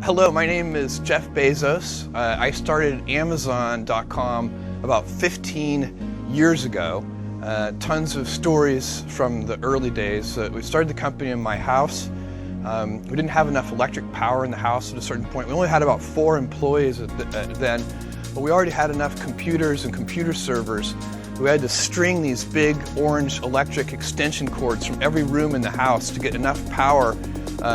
Hello, my name is Jeff Bezos. I started Amazon.com about 15 years ago. Tons of stories from the early days. We started the company in my house. We didn't have enough electric power in the house at a certain point. We only had about 4 employees then, but we already had enough computers and computer servers. We had to string these big orange electric extension cords from every room in the house to get enough power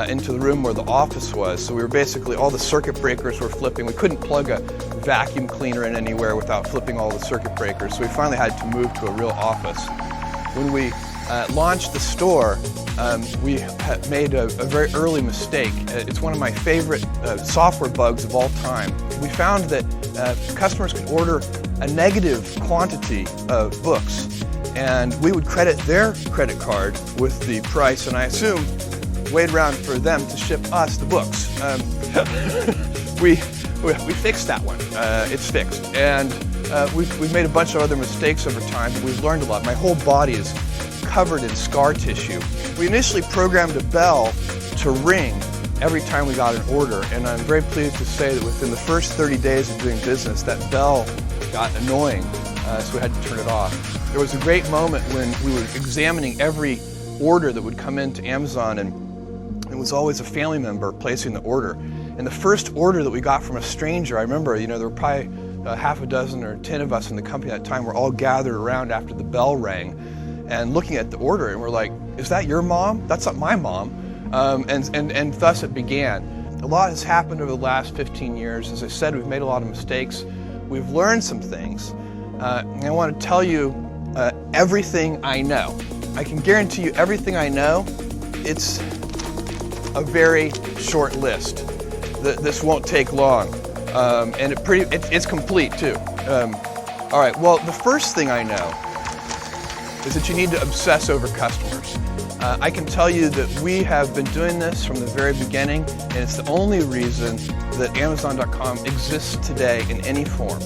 into the room where the office was. So we were basically, all the circuit breakers were flipping. We couldn't plug a vacuum cleaner in anywhere without flipping all the circuit breakers. So we finally had to move to a real office. When we launched the store, we made a very early mistake. It's one of my favorite software bugs of all time. We found that customers could order a negative quantity of books, and we would credit their credit card with the price, and I assume wait around for them to ship us the books. We fixed that one. It's fixed, and we've made a bunch of other mistakes over time, but we've learned a lot. My whole body is covered in scar tissue. We initially programmed a bell to ring every time we got an order, and I'm very pleased to say that within the first 30 days of doing business, that bell got annoying, so we had to turn it off. There was a great moment when we were examining every order that would come into Amazon, and it was always a family member placing the order. And the first order that we got from a stranger, I remember, there were probably half a dozen or 10 of us in the company at that time. We're all gathered around after the bell rang and looking at the order, and we're like, is that your mom? That's not my mom. And thus it began. A lot has happened over the last 15 years. As I said, we've made a lot of mistakes. We've learned some things. And I want to tell you everything I know. I can guarantee you everything I know. It's a very short list. This won't take long, and it's complete too. All right. Well, the first thing I know is that you need to obsess over customers. I can tell you that we have been doing this from the very beginning, and it's the only reason that Amazon.com exists today in any form.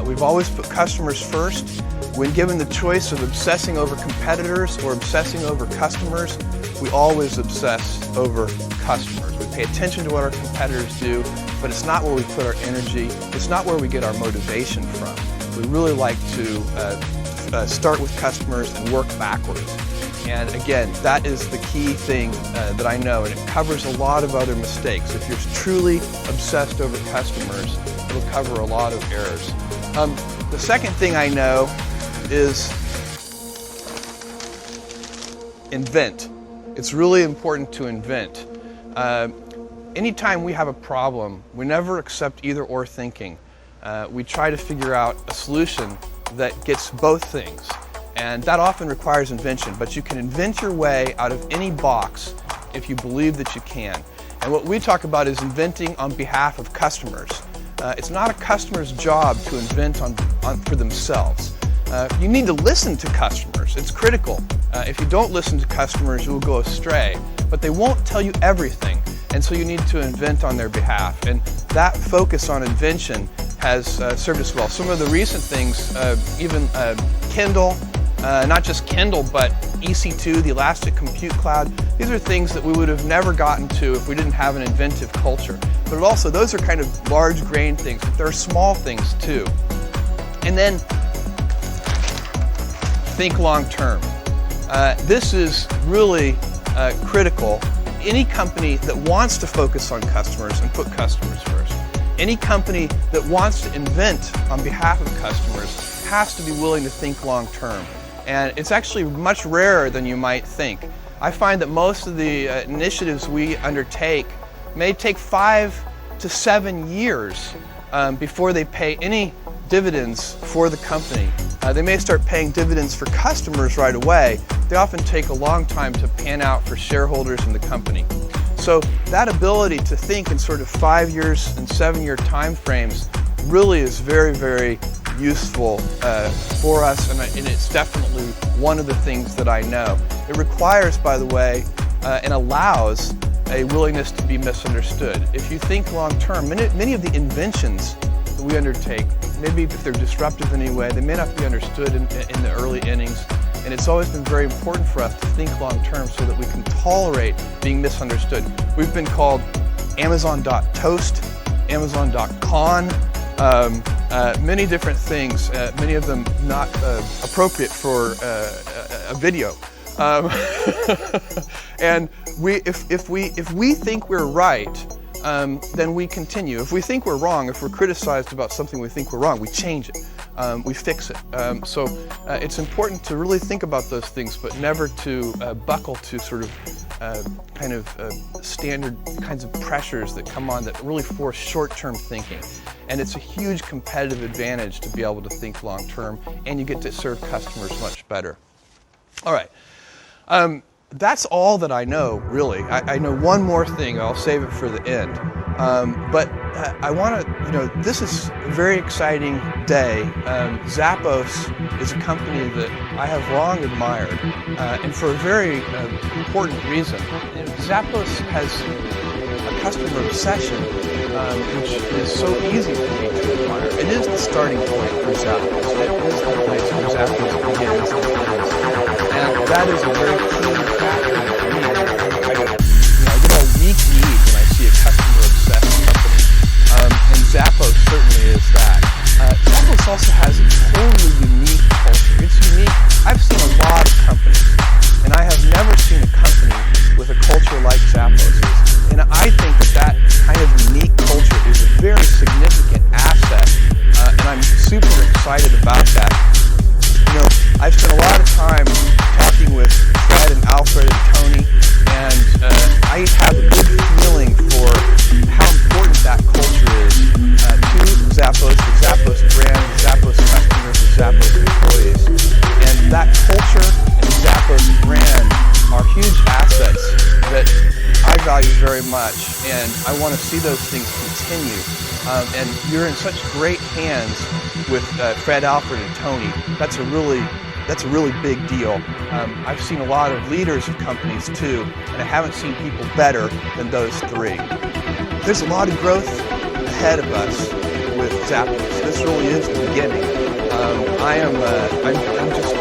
We've always put customers first. When given the choice of obsessing over competitors or obsessing over customers, we always obsess over customers. We pay attention to what our competitors do, but it's not where we put our energy. It's not where we get our motivation from. We really like to start with customers and work backwards. And again, that is the key thing that I know, and it covers a lot of other mistakes. If you're truly obsessed over customers, it'll cover a lot of errors. The second thing I know is invent. It's really important to invent. Anytime we have a problem, we never accept either or thinking. We try to figure out a solution that gets both things. And that often requires invention, but you can invent your way out of any box if you believe that you can. And what we talk about is inventing on behalf of customers. It's not a customer's job to invent for themselves. You need to listen to customers. It's critical. If you don't listen to customers, you will go astray. But they won't tell you everything, and so you need to invent on their behalf. And that focus on invention has served us well. Some of the recent things, even Kindle, not just Kindle, but EC2, the Elastic Compute Cloud, these are things that we would have never gotten to if we didn't have an inventive culture. But also, those are kind of large grain things, but there are small things too. And then, think long term. This is really critical. Any company that wants to focus on customers and put customers first, any company that wants to invent on behalf of customers has to be willing to think long term. And it's actually much rarer than you might think. I find that most of the initiatives we undertake may take 5 to 7 years before they pay any dividends for the company. They may start paying dividends for customers right away. They often take a long time to pan out for shareholders in the company. So that ability to think in sort of 5 years and 7-year time frames really is very, very useful for us, and it's definitely one of the things that I know. It requires, by the way, and allows a willingness to be misunderstood. If you think long term, many of the inventions that we undertake, maybe if they're disruptive in any way, they may not be understood in the early innings. And it's always been very important for us to think long term so that we can tolerate being misunderstood. We've been called Amazon.toast, Amazon.con, many different things, many of them not appropriate for a video. And if we think we're right, then we continue. If we think we're wrong, if we're criticized about something we think we're wrong, we change it, we fix it. So it's important to really think about those things, but never to buckle to sort of standard kinds of pressures that come on that really force short-term thinking. And it's a huge competitive advantage to be able to think long-term, and you get to serve customers much better. All right. That's all that I know, really. I know one more thing. I'll save it for the end. But I want to, this is a very exciting day. Zappos is a company that I have long admired, and for a very important reason. Zappos has a customer obsession, which is so easy for me to admire. It is the starting point for Zappos. It is the place where Zappos begins and ends. And that is a very key factor for me. I get all weak-kneed when I see a customer-obsessed company. And Zappos certainly is that. Zappos also has a totally unique culture. It's unique. I've seen a lot of companies, and I have never seen a company with a culture like Zappos'. And I think that kind of unique culture is a very significant asset, and I'm super excited about that. I've spent a lot of time talking with Fred and Alfred and Tony, and I have a good feeling for how important that culture is to Zappos, the Zappos brand, the Zappos customers, the Zappos employees. And that culture and the Zappos brand are huge assets that I value very much, and I want to see those things continue. And you're in such great hands with Fred, Alfred, and Tony. That's a really big deal. I've seen a lot of leaders of companies too, and I haven't seen people better than those three. There's a lot of growth ahead of us with Zappos. This really is the beginning. I'm just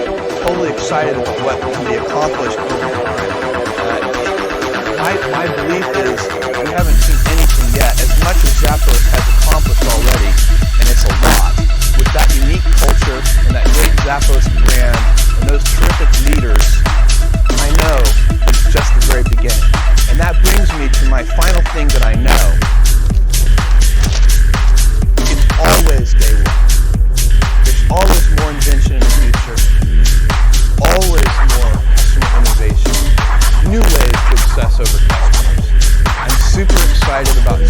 totally excited about what can be accomplished over time. My belief is we haven't seen anything yet, as much as Zappos has accomplished already, and it's a lot. With that unique culture and that great Zappos brand and those terrific leaders, I know it's just the very beginning. And that brings me to my final thing that I know. It's always day one. There's always more invention in the future. Always more customer innovation. New ways to obsess over customers. I'm super excited about